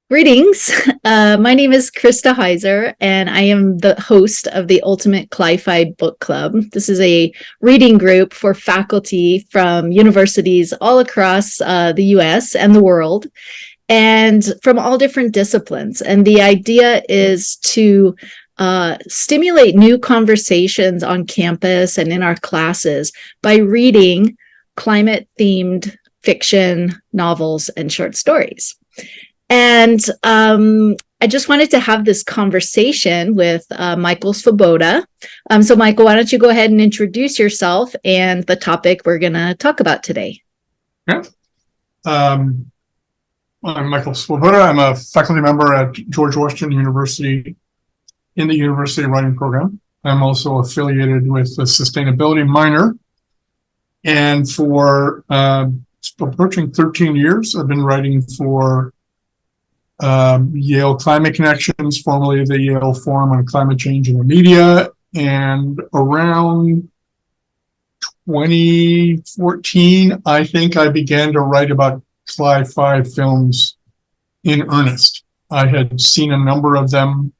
Greetings. My name is Krista Hiser, and I am the host of the Ultimate Cli-Fi Book Club. This is a reading group for faculty from universities all across the US and the world, and from all different disciplines. And the idea is to stimulate new conversations on campus and in our classes by reading climate-themed fiction, novels, and short stories. And I just wanted to have this conversation with Michael Svoboda. So Michael, why don't you go ahead and introduce yourself and the topic we're going to talk about today? Yeah. I'm Michael Svoboda. I'm a faculty member at George Washington University in the University Writing Program. I'm also affiliated with the Sustainability minor. And for approaching 13 years, I've been writing for Yale Climate Connections, formerly the Yale Forum on Climate Change in the Media, and around 2014, I think I began to write about Cli-Fi films in earnest. I had seen a number of them,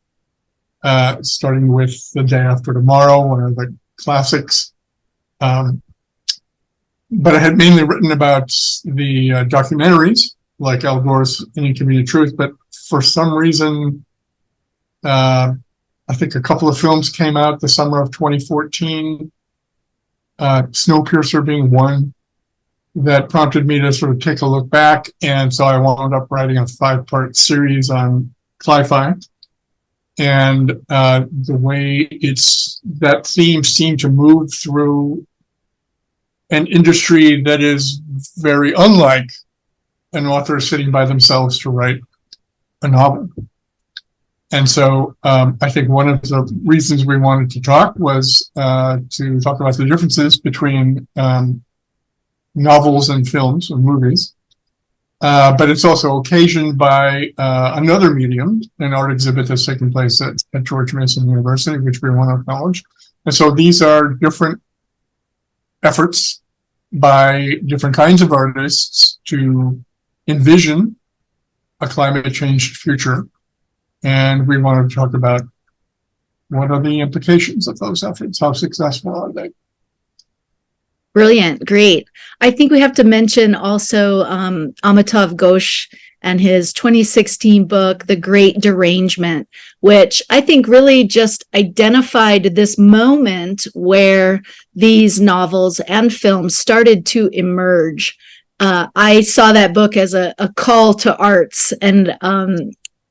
starting with The Day After Tomorrow, one of the classics. But I had mainly written about the documentaries, like Al Gore's Inconvenient Truth, but for some reason, I think a couple of films came out the summer of 2014, Snowpiercer being one, that prompted me to sort of take a look back, and so I wound up writing a 5-part series on Cli-Fi. And the way that theme seemed to move through an industry that is very unlike an author sitting by themselves to write a novel. And so I think one of the reasons we wanted to talk was to talk about the differences between novels and films or movies. But it's also occasioned by another medium, an art exhibit that's taking place at George Mason University, which we want to acknowledge. And so these are different efforts by different kinds of artists to envision a climate change future. And we wanted to talk about what are the implications of those efforts, how successful are they? Brilliant. Great. I think we have to mention also Amitav Ghosh and his 2016 book, The Great Derangement, which I think really just identified this moment where these novels and films started to emerge. I saw that book as a call to arts, and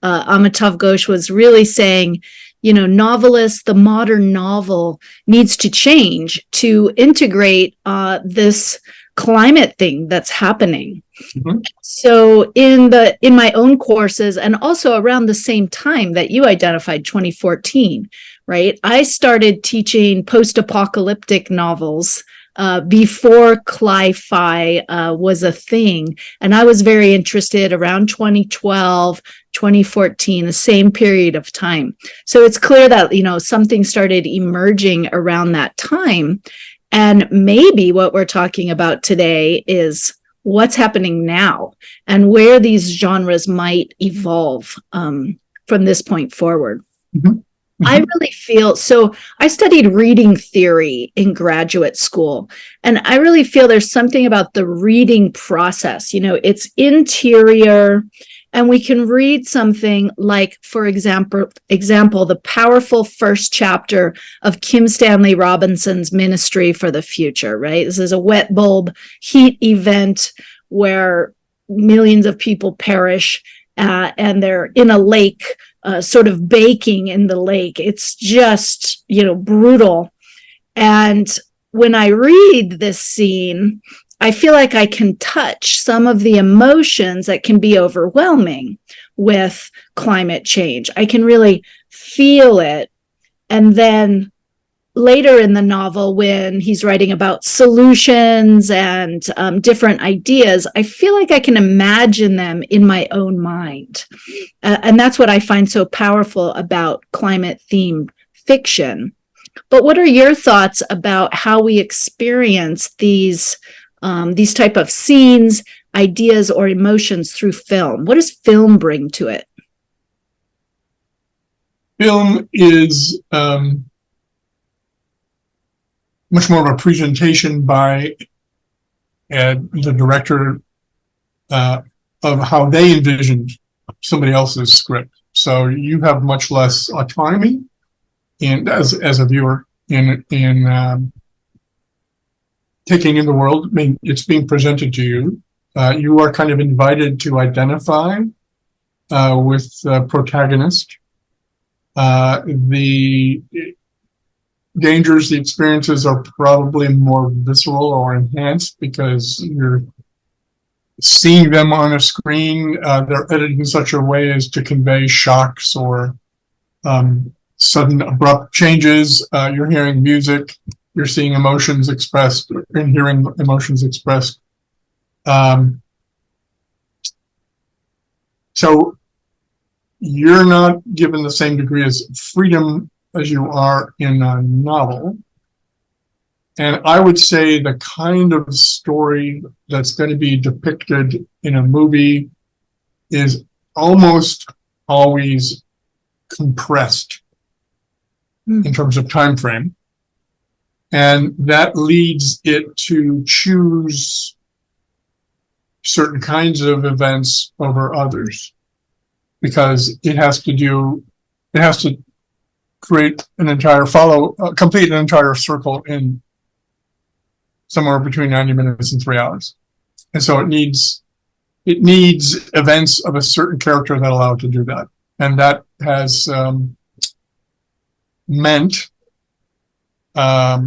Amitav Ghosh was really saying, novelists, the modern novel needs to change to integrate this climate thing that's happening. Mm-hmm. So in my own courses, and also around the same time that you identified, 2014, right? I started teaching post-apocalyptic novels before Cli-Fi was a thing. And I was very interested around 2012, 2014, the same period of time. So it's clear that, something started emerging around that time. And maybe what we're talking about today is what's happening now and where these genres might evolve from this point forward. Mm-hmm. I really feel, so I studied reading theory in graduate school, and I really feel there's something about the reading process. It's interior, and we can read something like, for example, the powerful first chapter of Kim Stanley Robinson's Ministry for the Future, right? This is a wet bulb heat event where millions of people perish, and they're in a lake, sort of baking in the lake. It's just, brutal. And when I read this scene, I feel like I can touch some of the emotions that can be overwhelming with climate change. I can really feel it. And then later in the novel, when he's writing about solutions and different ideas, I feel like I can imagine them in my own mind. And that's what I find so powerful about climate-themed fiction. But what are your thoughts about how we experience these type of scenes, ideas or emotions through film? What does film bring to it? Film is much more of a presentation by the director of how they envisioned somebody else's script. So you have much less autonomy as a viewer in taking in the world. I mean, it's being presented to you. You are kind of invited to identify with the protagonist. The dangers, the experiences are probably more visceral or enhanced because you're seeing them on a screen. They're edited in such a way as to convey shocks or sudden abrupt changes. You're hearing music, you're seeing emotions expressed and hearing emotions expressed. So you're not given the same degree of freedom as you are in a novel. And I would say the kind of story that's going to be depicted in a movie is almost always compressed in terms of time frame. And that leads it to choose certain kinds of events over others, because it has to create an entire complete an entire circle in somewhere between 90 minutes and 3 hours. And so it needs events of a certain character that allow it to do that. And that has meant a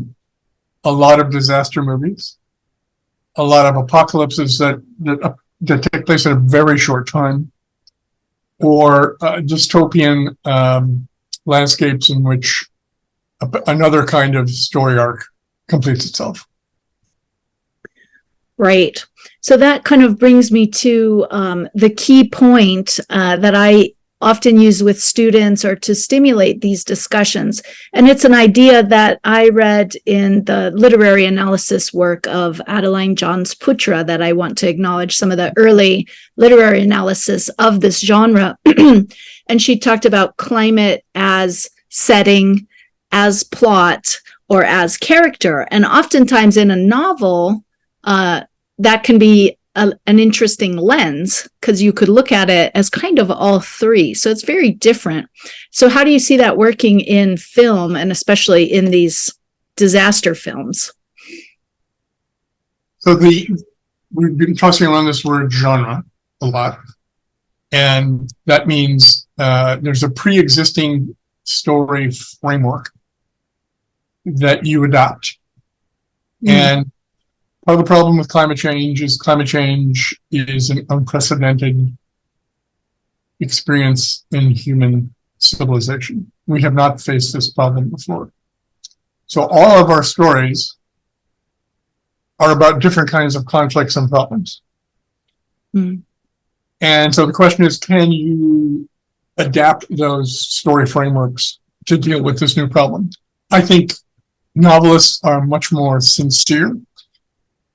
lot of disaster movies, a lot of apocalypses that take place in a very short time, or dystopian landscapes in which another kind of story arc completes itself. Right. So that kind of brings me to the key point that I often use with students or to stimulate these discussions. And it's an idea that I read in the literary analysis work of Adeline Johns-Putra that I want to acknowledge some of the early literary analysis of this genre. And she talked about climate as setting, as plot, or as character. And oftentimes in a novel, that can be an interesting lens because you could look at it as kind of all three. So it's very different. So how do you see that working in film, and especially in these disaster films? So we've been tossing around this word genre a lot. And that means there's a pre-existing story framework that you adopt. And part of the problem with climate change is an unprecedented experience in human civilization. We have not faced this problem before. So all of our stories are about different kinds of conflicts and problems. And so the question is, can you adapt those story frameworks to deal with this new problem? I think novelists are much more sincere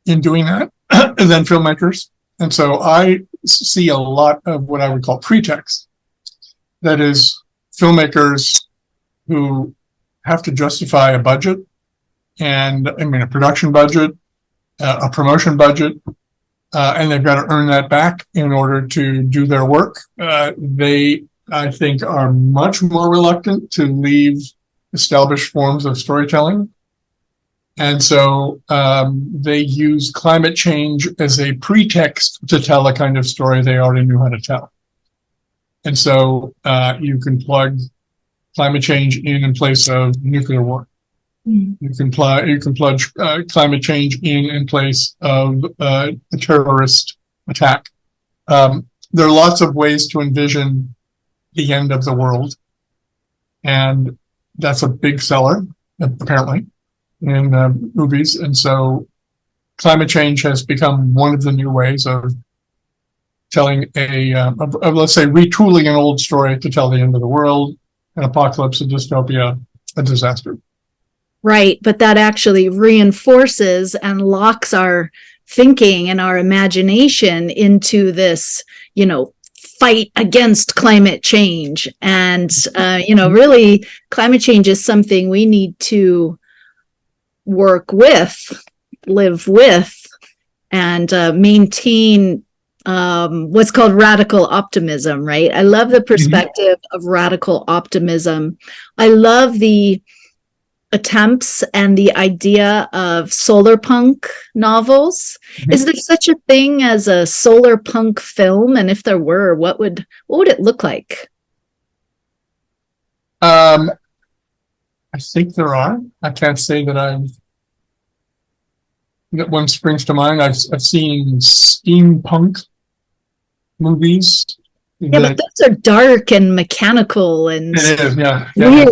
in doing that than filmmakers. And so I see a lot of what I would call pretext. That is, filmmakers who have to justify a budget, and a production budget, a promotion budget, and they've got to earn that back in order to do their work. They, I think, are much more reluctant to leave established forms of storytelling. And so they use climate change as a pretext to tell a kind of story they already knew how to tell. And so you can plug climate change in place of nuclear war. You can plug climate change in place of a terrorist attack. There are lots of ways to envision the end of the world, and that's a big seller, apparently, in movies. And so climate change has become one of the new ways of telling let's say, retooling an old story to tell the end of the world, an apocalypse, a dystopia, a disaster. Right. But that actually reinforces and locks our thinking and our imagination into this, fight against climate change. And, really, climate change is something we need to work with, live with, and maintain what's called radical optimism, right? I love the perspective of radical optimism. I love the attempts and the idea of solar punk novels. Is there such a thing as a solar punk film? And if there were, what would it look like? I think there are. I can't say that one springs to mind. I've seen steampunk movies. Yeah, but those are dark and mechanical and it is, yeah. weird.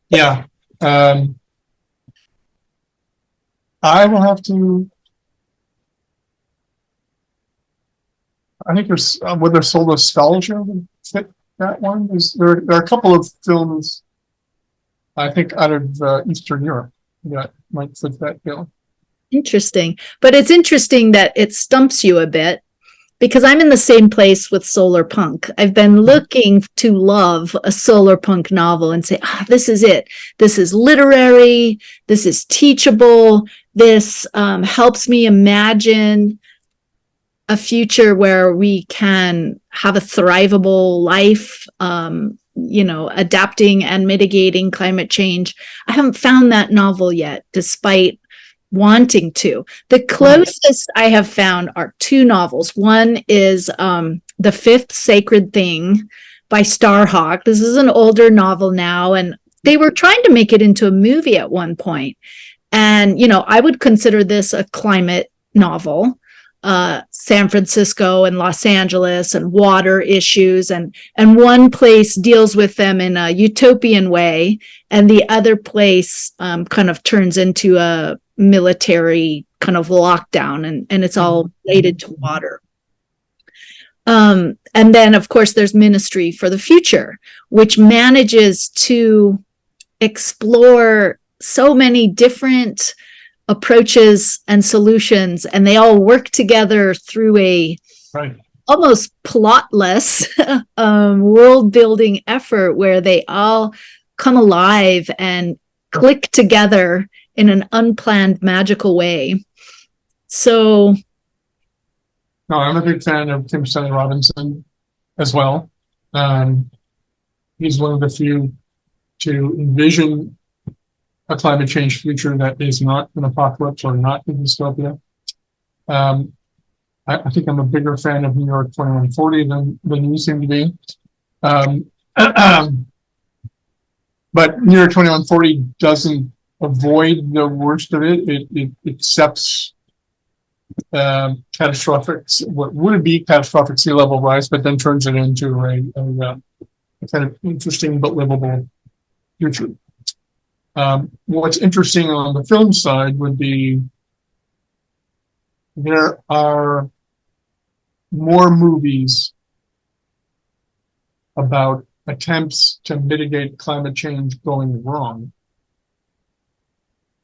Yeah. I will have to. I think there's whether Soul Nostalgia would fit that one. There are a couple of films, I think, out of Eastern Europe that might fit that bill. Interesting. But it's interesting that it stumps you a bit, because I'm in the same place with solar punk. I've been looking to love a solar punk novel and say, this is it. This is literary. This is teachable. This helps me imagine a future where we can have a thrivable life, adapting and mitigating climate change. I haven't found that novel yet, despite wanting to. The closest I have found are two novels. One is The Fifth Sacred Thing by Starhawk. This is an older novel now, and they were trying to make it into a movie at one point. And, I would consider this a climate novel. San Francisco and Los Angeles and water issues, and one place deals with them in a utopian way, and the other place kind of turns into a military kind of lockdown, and it's all related to water. And then, of course, there's Ministry for the Future, which manages to explore so many different approaches and solutions, and they all work together through a almost plotless world building effort where they all come alive and click together in an unplanned, magical way. So, no, I'm a big fan of Tim Stanley Robinson as well. He's one of the few to envision a climate change future that is not an apocalypse or not a dystopia. I think I'm a bigger fan of New York 2140 than you seem to be. But New York 2140 doesn't avoid the worst of it. It accepts what would be catastrophic sea level rise, but then turns it into a kind of interesting but livable future. What's interesting on the film side would be there are more movies about attempts to mitigate climate change going wrong.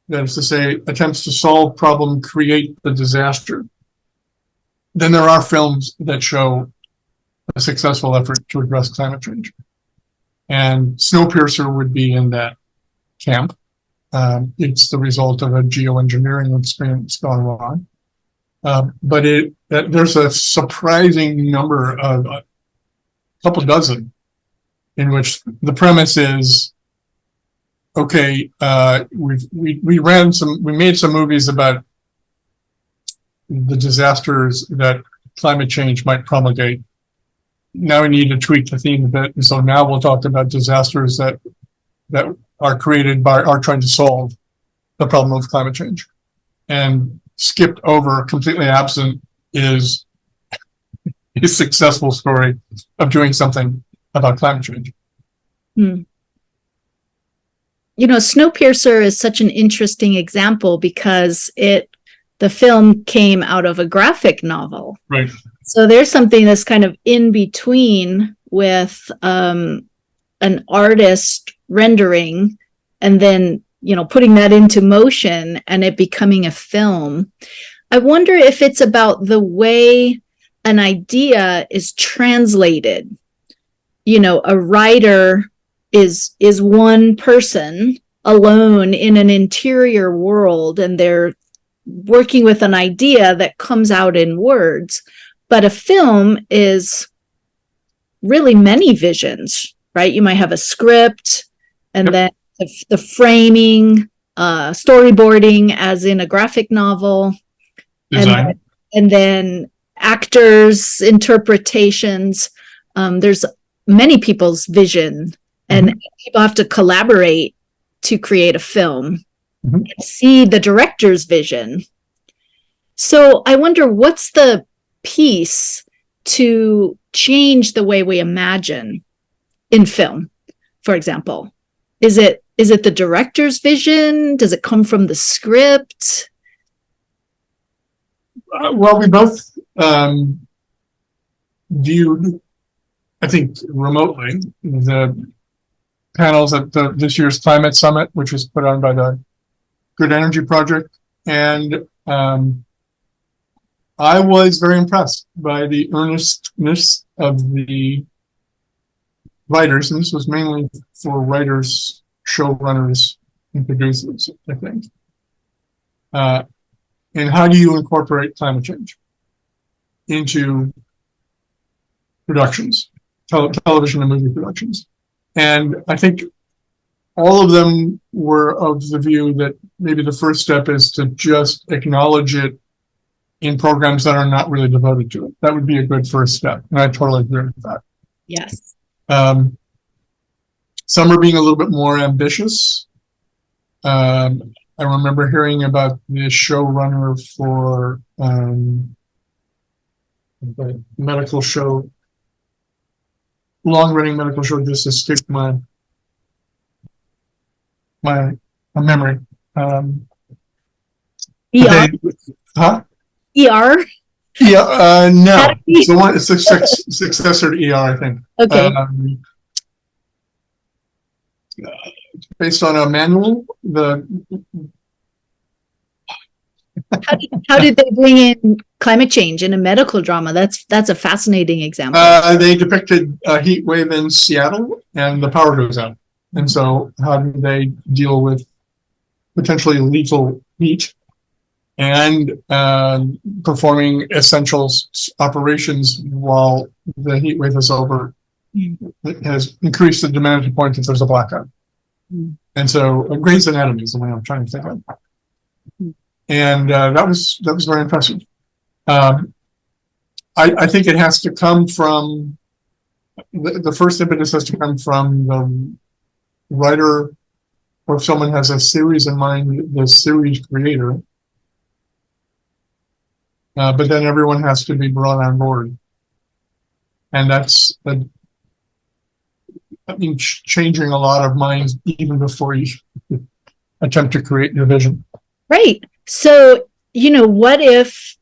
That is to say, attempts to solve problem, create the disaster. Then there are films that show a successful effort to address climate change. And Snowpiercer would be in that camp. It's the result of a geoengineering experience gone wrong. But there's a surprising number of a couple dozen in which the premise is, okay, we made some movies about the disasters that climate change might promulgate. Now we need to tweak the theme a bit, and so now we'll talk about disasters that are created by are trying to solve the problem of climate change. And skipped over, completely absent, is a successful story of doing something about climate change. Snowpiercer is such an interesting example because the film came out of a graphic novel. Right. So there's something that's kind of in between with an artist rendering and then, putting that into motion and it becoming a film. I wonder if it's about the way an idea is translated. You know, a writer is one person alone in an interior world, and they're working with an idea that comes out in words. But a film is really many visions, right? You might have a script, and then the framing, storyboarding, as in a graphic novel, Design. and then actors' interpretations. There's many people's vision, and people have to collaborate to create a film and see the director's vision. So I wonder, what's the piece to change the way we imagine in film, for example? Is it the director's vision? Does it come from the script? Well, we both viewed, I think, remotely, the panels at this year's Climate Summit, which was put on by the Good Energy Project. And I was very impressed by the earnestness of the writers. And this was mainly for writers, showrunners, and producers, I think. And how do you incorporate climate change into productions, television and movie productions? And I think all of them were of the view that maybe the first step is to just acknowledge it in programs that are not really devoted to it. That would be a good first step. And I totally agree with that. Yes. Some are being a little bit more ambitious. I remember hearing about the showrunner for the medical show, long-running medical show, just to stick my memory. ER? Huh? ER? Yeah, no. It's the one, it's the successor to ER, I think. Okay. Based on a manual, How did they bring in climate change in a medical drama? That's a fascinating example. They depicted a heat wave in Seattle, and the power goes out. And so how do they deal with potentially lethal heat and performing essential operations while the heat wave is over? It has increased the demand to the point that there's a blackout. And so Grey's Anatomy is the one I'm trying to think of. And that was very impressive. I think it has to come from the first impetus has to come from the writer, or if someone has a series in mind, the series creator. But then everyone has to be brought on board, and that's changing a lot of minds even before you attempt to create your vision. Right. So, what if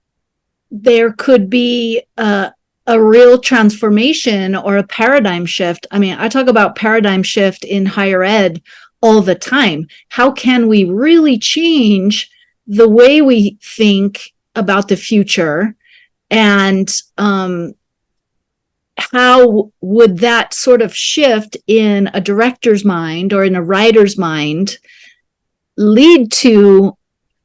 there could be a real transformation or a paradigm shift? I mean, I talk about paradigm shift in higher ed all the time. How can we really change the way we think about the future? And how would that sort of shift in a director's mind or in a writer's mind lead to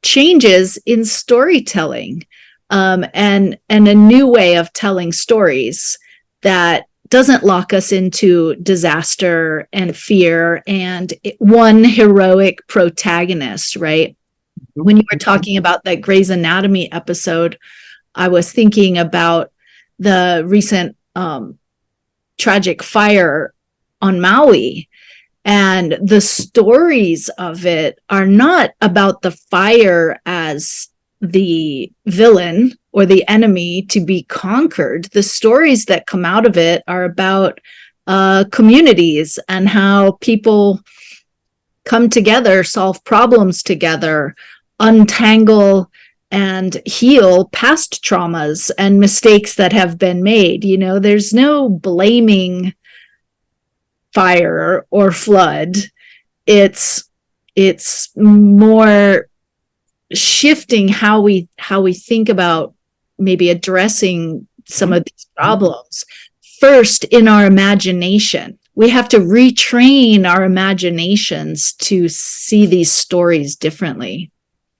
changes in storytelling, and a new way of telling stories that doesn't lock us into disaster and fear and one heroic protagonist, right? When you were talking about that Grey's Anatomy episode, I was thinking about the recent tragic fire on Maui. And the stories of it are not about the fire as the villain or the enemy to be conquered. The stories that come out of it are about communities and how people come together, solve problems together, untangle and heal past traumas and mistakes that have been made. There's no blaming fire or flood. It's more shifting how we think about maybe addressing some of these problems. First, in our imagination, we have to retrain our imaginations to see these stories differently.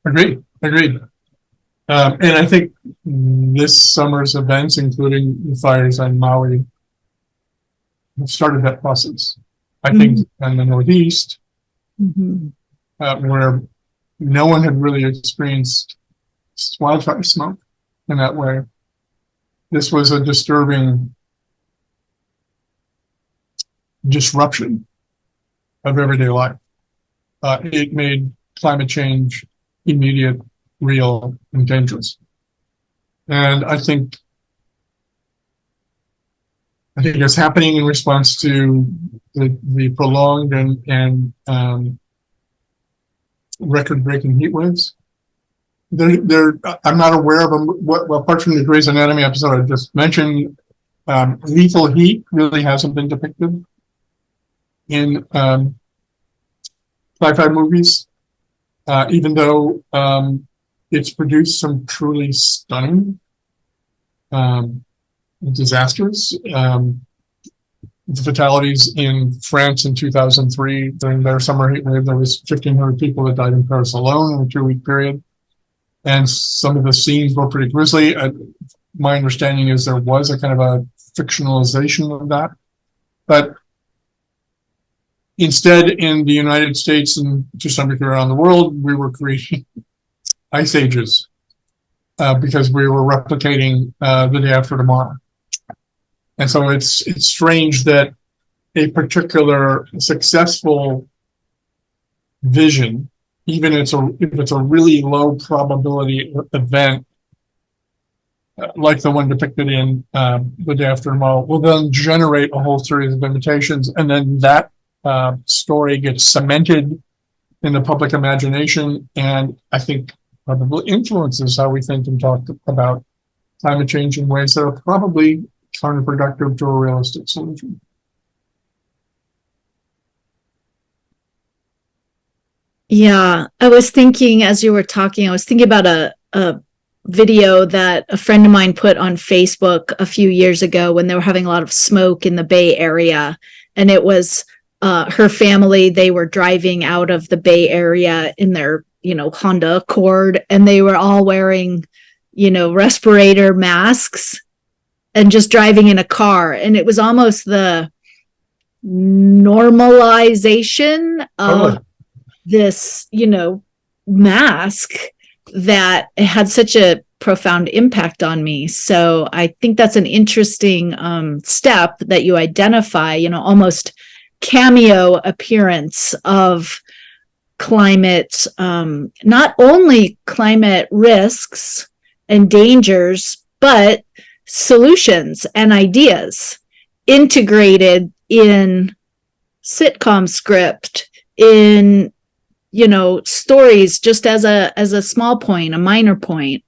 Agreed. And I think this summer's events, including the fires on Maui, have started that process. I think in the Northeast, where no one had really experienced wildfire smoke in that way, this was a disturbing disruption of everyday life. It made climate change immediate, real, and dangerous. And I think it's happening in response to the prolonged and record-breaking heat waves. I'm not aware of them. Apart from the Grey's Anatomy episode I just mentioned, lethal heat really hasn't been depicted in sci-fi movies, even though it's produced some truly stunning disasters. The fatalities in France in 2003 during their summer heat wave, there was 1,500 people that died in Paris alone in a 2-week period. And some of the scenes were pretty grisly. My understanding is there was a kind of a fictionalization of that. But instead, in the United States and to some degree around the world, we were creating ice ages because we were replicating the day after tomorrow. And so it's strange that a particular successful vision, even if it's a really low probability event, like the one depicted in The Day After Tomorrow, will then generate a whole series of imitations, and then that story gets cemented in the public imagination, and I think probably influences how we think and talk about climate change in ways that are probably counterproductive to a realistic solution. Yeah, I was thinking as you were talking, I was thinking about a video that a friend of mine put on Facebook a few years ago when they were having a lot of smoke in the Bay Area. And it was her family, they were driving out of the Bay Area in their, Honda Accord, and they were all wearing, respirator masks and just driving in a car. And it was almost the normalization of this, mask that had such a profound impact on me. So I think that's an interesting step that you identify, almost cameo appearance of climate, not only climate risks and dangers, but solutions and ideas integrated in sitcom script, in stories, just as a small point, a minor point.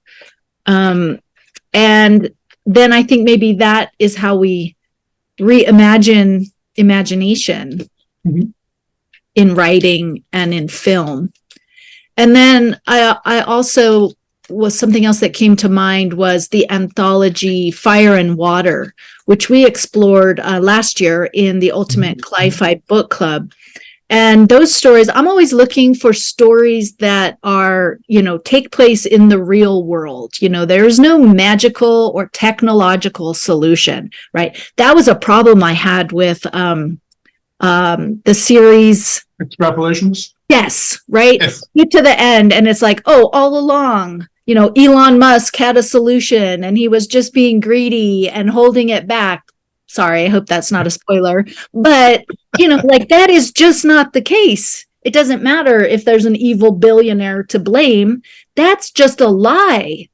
And then I think maybe that is how we reimagine imagination in writing and in film. And then I also was something else that came to mind was the anthology Fire and Water, which we explored last year in the Ultimate Cli-Fi Book Club. And those stories, I'm always looking for stories that are, take place in the real world. There's no magical or technological solution, right? That was a problem I had with the series. Extrapolations? Yes, right? Yes. Get to the end and it's like, oh, all along, Elon Musk had a solution and he was just being greedy and holding it back. Sorry, I hope that's not a spoiler. But, that is just not the case. It doesn't matter if there's an evil billionaire to blame. That's just a lie.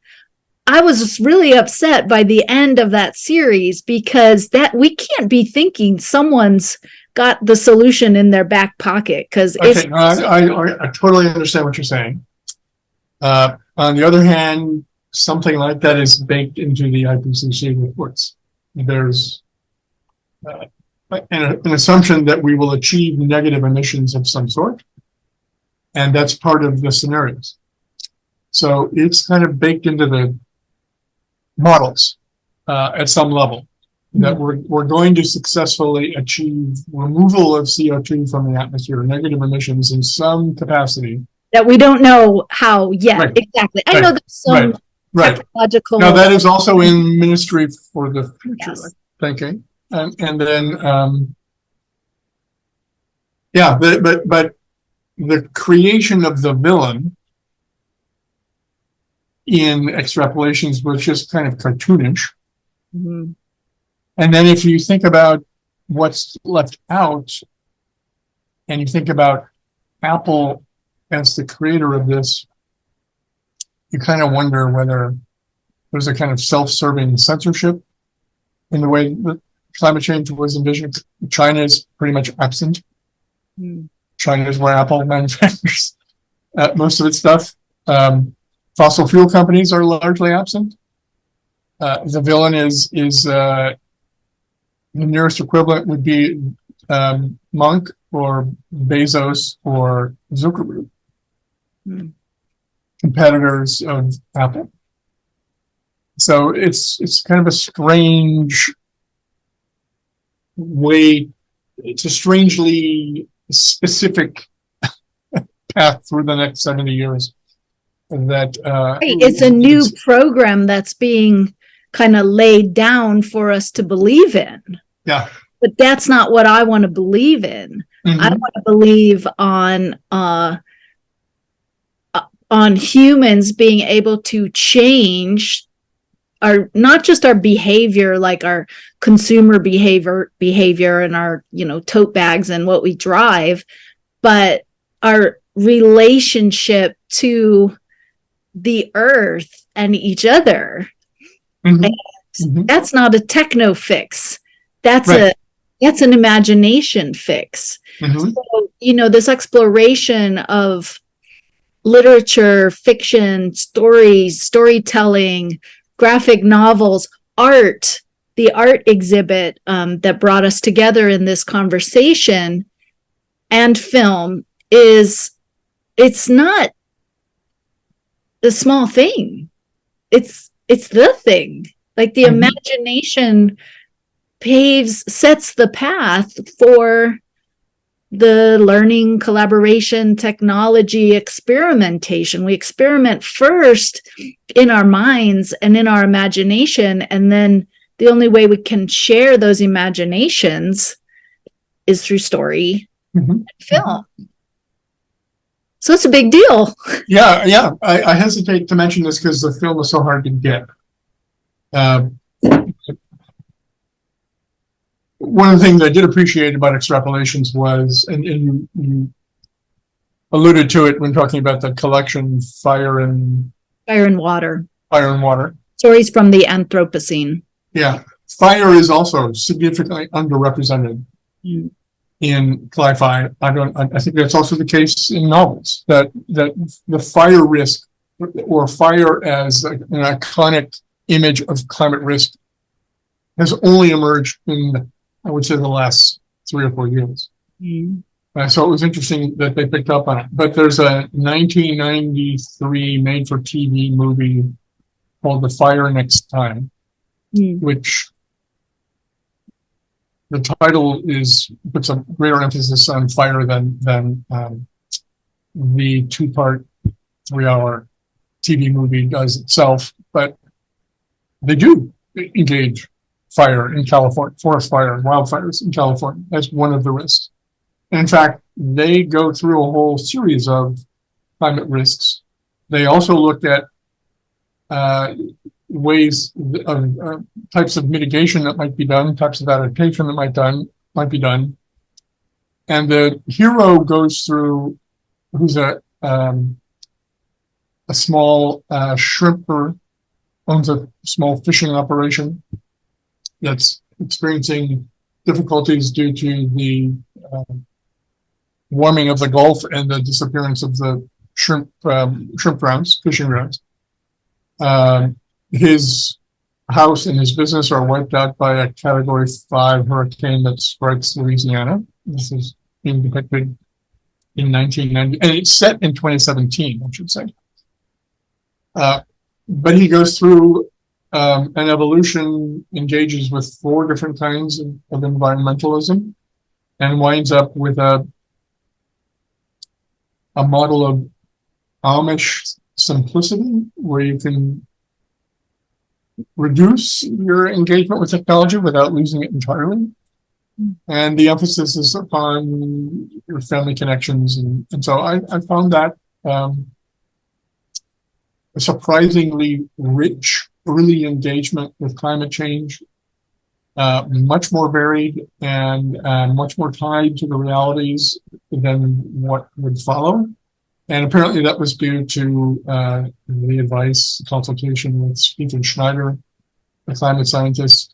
I was really upset by the end of that series because that we can't be thinking someone's got the solution in their back pocket because okay, I totally understand what you're saying. On the other hand, something like that is baked into the IPCC reports. There's an assumption that we will achieve negative emissions of some sort, and that's part of the scenarios. So it's kind of baked into the models at some level that we're going to successfully achieve removal of CO2 from the atmosphere, negative emissions in some capacity. That we don't know how yet. Right. Exactly. I Right. know there's some Right. technological. Now that is also in Ministry for the Future, Yes. thinking. And then, yeah, but the creation of the villain in Extrapolations was just kind of cartoonish. Mhm. And then if you think about what's left out, and you think about Apple as the creator of this, you kind of wonder whether there's a kind of self-serving censorship in the way that climate change was envisioned. China is pretty much absent. China is where Apple manufactures most of its stuff. Fossil fuel companies are largely absent. The villain is the nearest equivalent would be Monk or Bezos or Zuckerberg, competitors of Apple. So it's kind of a strange way. It's a strangely specific path through the next 70 years. That it's a new program that's being kind of laid down for us to believe in. Yeah. But that's not what I want to believe in. I want to believe on humans being able to change our, not just our behavior, like our consumer behavior and our, tote bags and what we drive, but our relationship to the earth and each other. And that's not a techno fix. That's that's an imagination fix. So, this exploration of literature, fiction, stories, storytelling, graphic novels, art, the art exhibit that brought us together in this conversation, and film it's not the small thing. It's the thing. Like the imagination sets the path for the learning, collaboration, technology, experimentation. We experiment first in our minds and in our imagination, and then the only way we can share those imaginations is through story and film. So it's a big deal. Yeah. I hesitate to mention this because the film is so hard to get. One of the things I did appreciate about Extrapolations was, and you alluded to it when talking about the collection Fire and Water. Fire and Water. Stories from the Anthropocene. Yeah. Fire is also significantly underrepresented in sci-fi. I think that's also the case in novels, that the fire risk, or fire as an iconic image of climate risk, has only emerged in, I would say, the last 3 or 4 years. So it was interesting that they picked up on it. But there's a 1993 made-for-TV movie called The Fire Next Time, which the title puts a greater emphasis on fire than the 2-part, 3-hour TV movie does itself. But they do engage fire in California, forest fire and wildfires in California as one of the risks. And in fact, they go through a whole series of climate risks. They also looked at ways of types of mitigation that might be done, types of adaptation that might be done. And the hero goes through, who's a small shrimper, owns a small fishing operation that's experiencing difficulties due to the warming of the Gulf and the disappearance of the shrimp grounds, fishing grounds. His house and his business are wiped out by a Category 5 hurricane that strikes Louisiana. This is being depicted in 1990, and it's set in 2017, I should say. But he goes through an evolution, engages with 4 different kinds of environmentalism, and winds up with a model of Amish simplicity, where you can reduce your engagement with technology without losing it entirely. And the emphasis is upon your family connections. And so I found that a surprisingly rich early engagement with climate change, much more varied and much more tied to the realities than what would follow. And apparently that was due to the advice, consultation with Stephen Schneider, a climate scientist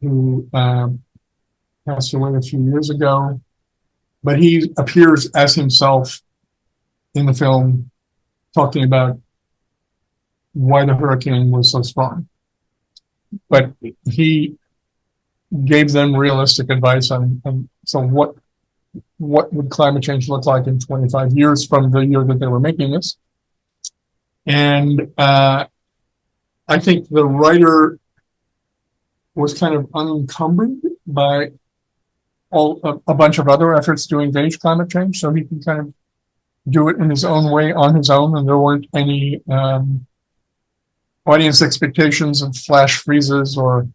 who passed away a few years ago. But he appears as himself in the film, talking about why the hurricane was so strong. But he gave them realistic advice on so what would climate change look like in 25 years from the year that they were making this. And I think the writer was kind of unencumbered by a bunch of other efforts to engage climate change, so he can kind of do it in his own way on his own, and there weren't any audience expectations of flash freezes or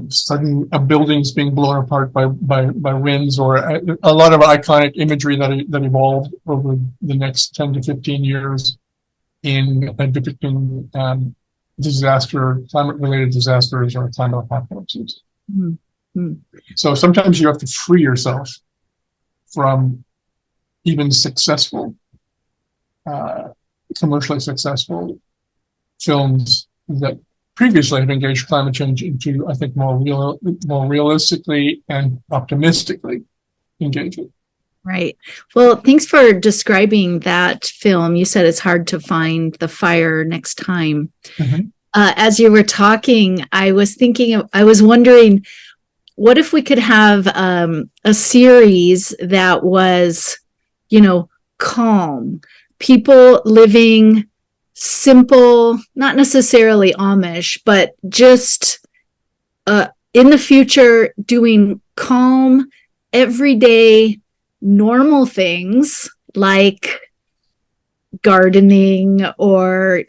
sudden buildings being blown apart by winds, or a lot of iconic imagery that evolved over the next 10 to 15 years in depicting climate-related disasters or climate apocalypses. Mm-hmm. So sometimes you have to free yourself from even successful, commercially successful films that previously have engaged climate change into, I think, more realistically and optimistically engage it. Right. Well, thanks for describing that film. You said it's hard to find The Fire Next Time. Mm-hmm. As you were talking, I was wondering, what if we could have a series that was, calm, people living simple, not necessarily Amish, but just in the future doing calm, everyday, normal things like gardening or,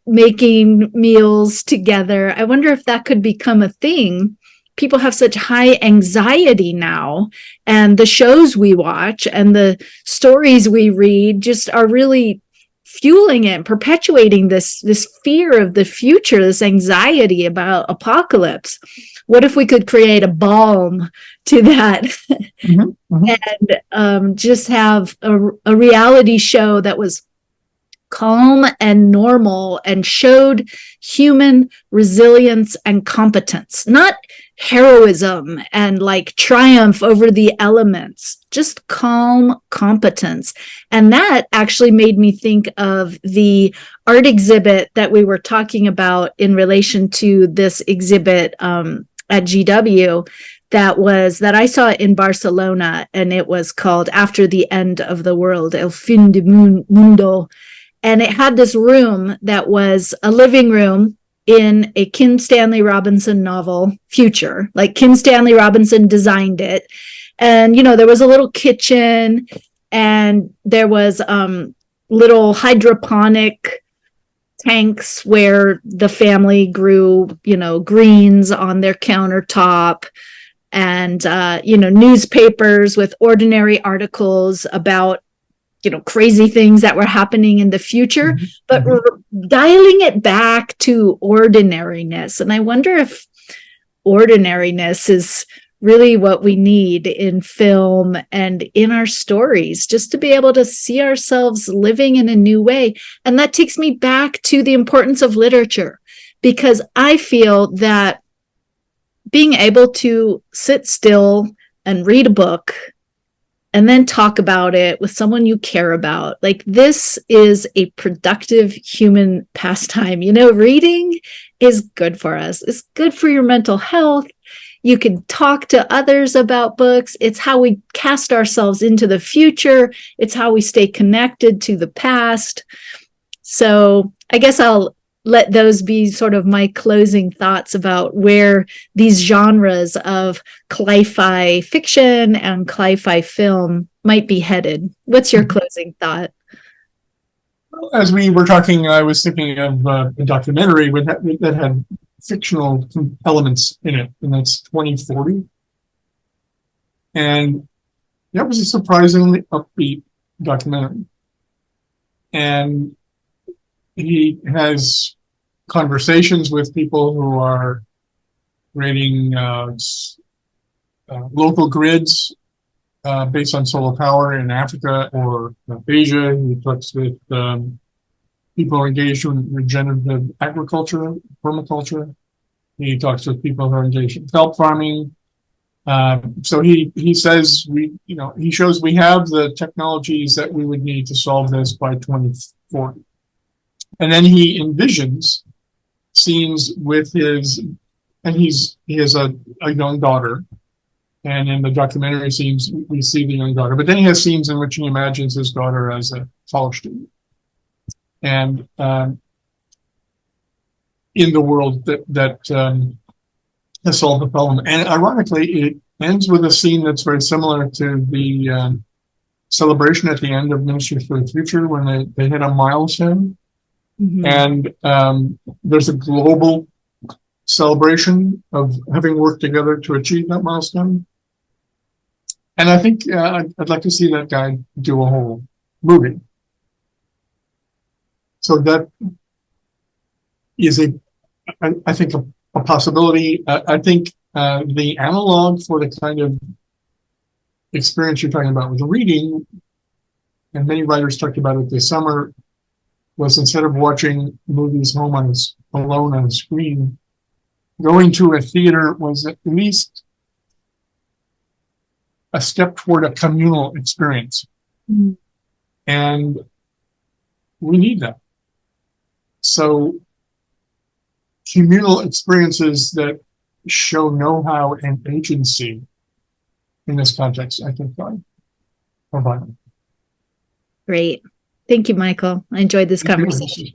making meals together. I wonder if that could become a thing. People have such high anxiety now, and the shows we watch and the stories we read just are really fueling it, perpetuating this fear of the future, this anxiety about apocalypse. What if we could create a balm to that? Mm-hmm. Mm-hmm. And just have a reality show that was calm and normal and showed human resilience and competence, not heroism and like triumph over the elements, just calm competence. And that actually made me think of the art exhibit that we were talking about in relation to this exhibit at GW that I saw in Barcelona, and it was called After the End of the World, El Fin de Mundo. And it had this room that was a living room in a Kim Stanley Robinson novel, future, like Kim Stanley Robinson designed it. And, there was a little kitchen, and there was little hydroponic tanks where the family grew, greens on their countertop, and, newspapers with ordinary articles about crazy things that were happening in the future, mm-hmm. but dialing it back to ordinariness. And I wonder if ordinariness is really what we need in film and in our stories, just to be able to see ourselves living in a new way. And that takes me back to the importance of literature, because I feel that being able to sit still and read a book and then talk about it with someone you care about, like, this is a productive human pastime. Reading is good for us. It's good for your mental health. You can talk to others about books. It's how we cast ourselves into the future. It's how we stay connected to the past. So I guess I'll let those be sort of my closing thoughts about where these genres of cli-fi fiction and cli-fi film might be headed. What's your closing thought? As we were talking, I was thinking of a documentary that had fictional elements in it, and that's 2040. And that was a surprisingly upbeat documentary. And he has conversations with people who are creating local grids based on solar power in Africa or Asia. He talks with people engaged in regenerative agriculture, permaculture. He talks with people who are engaged in kelp farming. So he says he shows we have the technologies that we would need to solve this by 2040. And then he envisions scenes with he has a young daughter. And in the documentary scenes, we see the young daughter. But then he has scenes in which he imagines his daughter as a college student. And in the world that has solved the problem. And ironically, it ends with a scene that's very similar to the celebration at the end of Ministry for the Future when they hit a milestone. Mm-hmm. And there's a global celebration of having worked together to achieve that milestone. And I think I'd like to see that guy do a whole movie. So that is I think a possibility. I think the analog for the kind of experience you're talking about with reading, and many writers talked about it this summer, was instead of watching movies alone on a screen, going to a theater was at least a step toward a communal experience. Mm-hmm. And we need that. So communal experiences that show know-how and agency in this context, I think, are vital. Great. Thank you, Michael. I enjoyed this conversation.